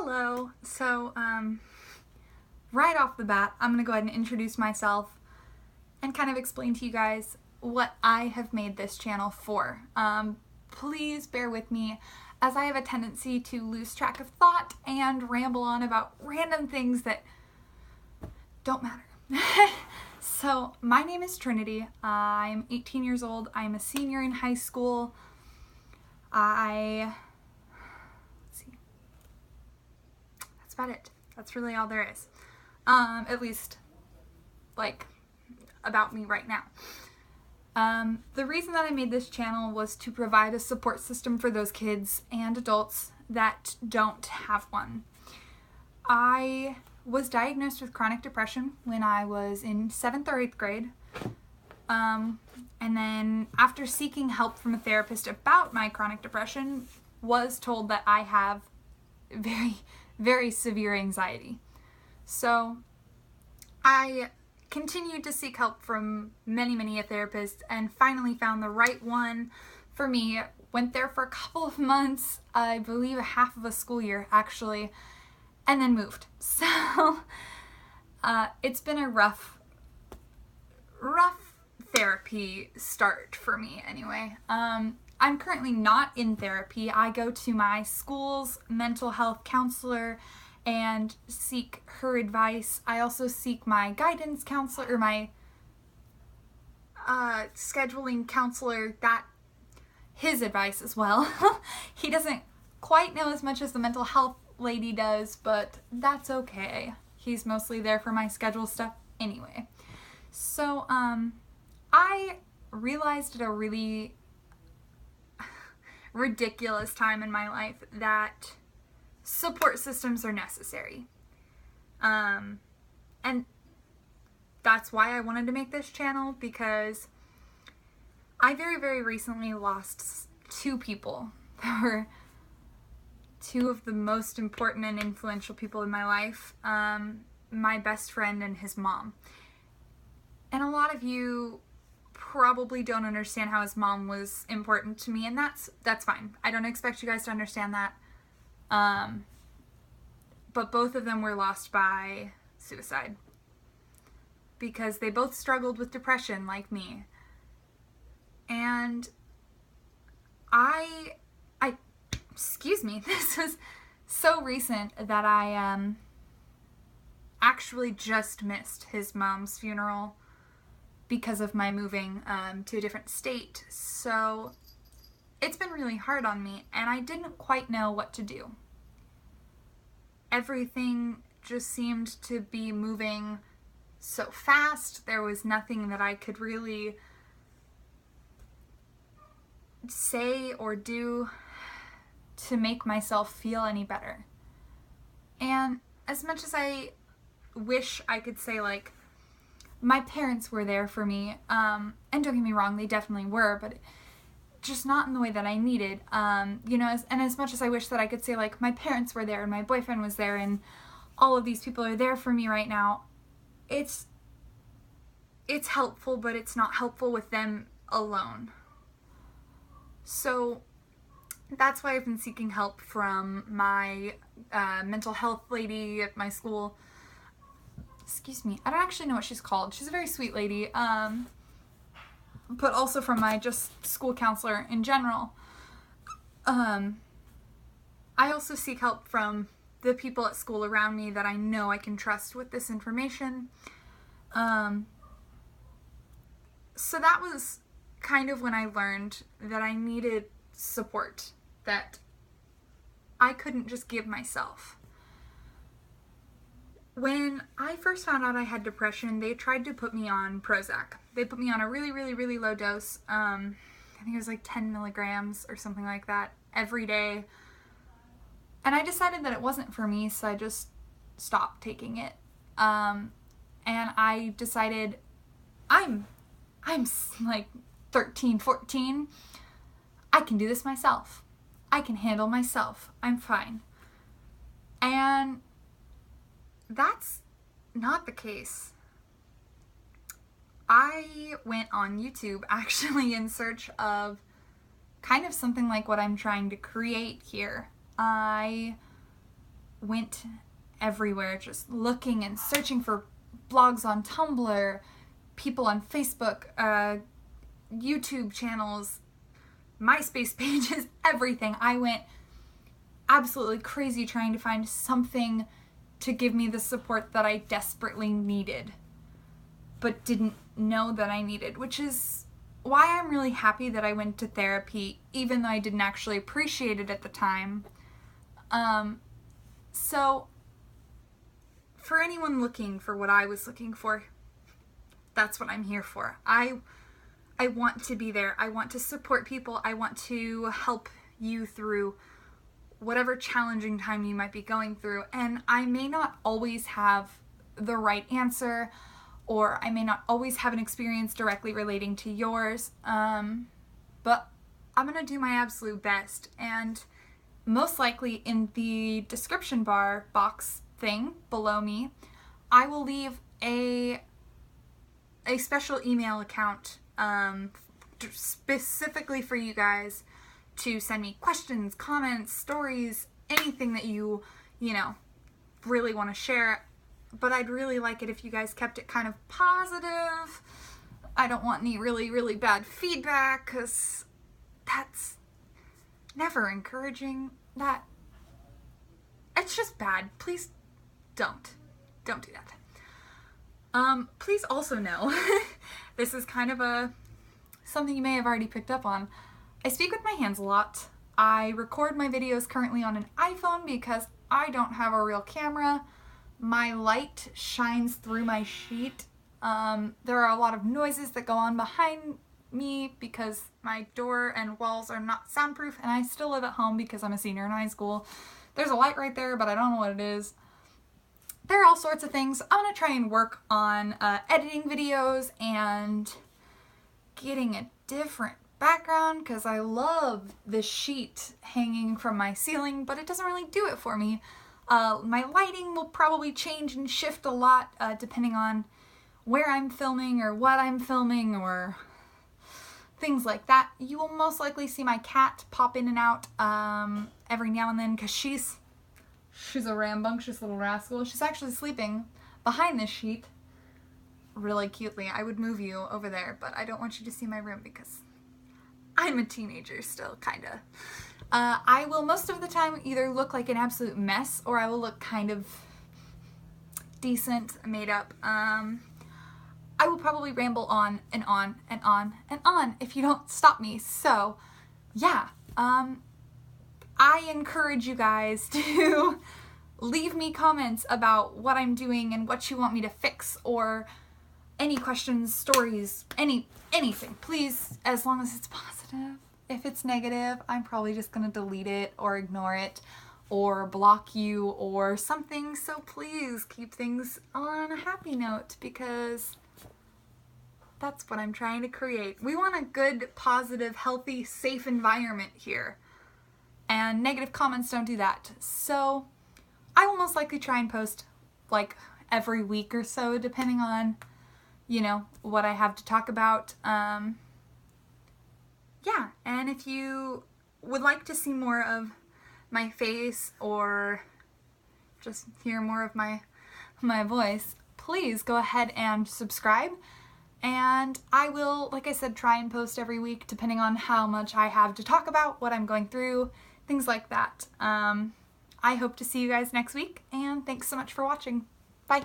Hello. Right off the bat, I'm going to go ahead and introduce myself and kind of explain to you guys what I have made this channel for. Please bear with me as I have a tendency to lose track of thought and ramble on about random things that don't matter. So, my name is Trinity. I'm 18 years old. I'm a senior in high school. Let's see. That's about it. That's really all there is. At least, about me right now. The reason that I made this channel was to provide a support system for those kids and adults that don't have one. I was diagnosed with chronic depression when I was in 7th or 8th grade. And then after seeking help from a therapist about my chronic depression, was told that I have very, very severe anxiety. So I continued to seek help from many a therapists and finally found the right one for me. Went there for a couple of months, I believe a half of a school year actually, and then moved. So it's been a rough therapy start for me anyway. I'm currently not in therapy. I go to my school's mental health counselor and seek her advice. I also seek my guidance counselor, or my scheduling counselor, his advice as well. He doesn't quite know as much as the mental health lady does, but that's okay. He's mostly there for my schedule stuff anyway. So, I realized at a really ridiculous time in my life that support systems are necessary. And that's why I wanted to make this channel, because I very recently lost two people that were two of the most important and influential people in my life. My best friend and his mom. And a lot of you probably don't understand how his mom was important to me, and that's fine. I don't expect you guys to understand that. But both of them were lost by suicide because they both struggled with depression like me. And this was so recent that I actually just missed his mom's funeral because of my moving to a different state. So it's been really hard on me, and I didn't quite know what to do. Everything just seemed to be moving so fast. There was nothing that I could really say or do to make myself feel any better. And as much as I wish I could say, my parents were there for me, and don't get me wrong, they definitely were, but just not in the way that I needed. As much as I wish that I could say, my parents were there and my boyfriend was there and all of these people are there for me right now, it's helpful, but it's not helpful with them alone. So that's why I've been seeking help from my mental health lady at my school. Excuse me, I don't actually know what she's called. She's a very sweet lady. But also from my just school counselor in general. I also seek help from the people at school around me that I know I can trust with this information. So that was kind of when I learned that I needed support, that I couldn't just give myself. When I first found out I had depression, they tried to put me on Prozac. They put me on a really low dose. I think it was 10 milligrams or something like that every day. And I decided that it wasn't for me, so I just stopped taking it. And I decided I'm 13, 14. I can do this myself. I can handle myself. I'm fine. And that's not the case. I went on YouTube actually in search of kind of something like what I'm trying to create here. I went everywhere, just looking and searching for blogs on Tumblr, people on Facebook, YouTube channels, MySpace pages, everything. I went absolutely crazy trying to find something to give me the support that I desperately needed, but didn't know that I needed, which is why I'm really happy that I went to therapy, even though I didn't actually appreciate it at the time. So for anyone looking for what I was looking for, that's what I'm here for. I want to be there. I want to support people. I want to help you through whatever challenging time you might be going through. And I may not always have the right answer, or I may not always have an experience directly relating to yours, but I'm going to do my absolute best. And most likely in the description bar box thing below me, I will leave a special email account specifically for you guys to send me questions, comments, stories, anything that you really want to share. But I'd really like it if you guys kept it kind of positive. I don't want any really, really bad feedback, because that's never encouraging. It's just bad. Please don't do that. Please also know, this is kind of something you may have already picked up on. I speak with my hands a lot. I record my videos currently on an iPhone because I don't have a real camera. My light shines through my sheet. There are a lot of noises that go on behind me because my door and walls are not soundproof, and I still live at home because I'm a senior in high school. There's a light right there, but I don't know what it is. There are all sorts of things. I'm going to try and work on editing videos and getting a different background, because I love this sheet hanging from my ceiling, but it doesn't really do it for me. My lighting will probably change and shift a lot depending on where I'm filming or what I'm filming or things like that. You will most likely see my cat pop in and out every now and then, because she's a rambunctious little rascal. She's actually sleeping behind this sheet really cutely. I would move you over there, but I don't want you to see my room because I'm a teenager still, kinda. I will most of the time either look like an absolute mess, or I will look kind of decent, made up. I will probably ramble on and on and on and on if you don't stop me. So, yeah. I encourage you guys to leave me comments about what I'm doing and what you want me to fix, or any questions, stories, anything. Please, as long as it's positive. If it's negative, I'm probably just going to delete it or ignore it or block you or something. So please keep things on a happy note, because that's what I'm trying to create. We want a good, positive, healthy, safe environment here. And negative comments don't do that. So I will most likely try and post like every week or so, depending on, what I have to talk about. Yeah, and if you would like to see more of my face or just hear more of my voice, please go ahead and subscribe. And I will, like I said, try and post every week depending on how much I have to talk about, what I'm going through, things like that. I hope to see you guys next week, and thanks so much for watching. Bye!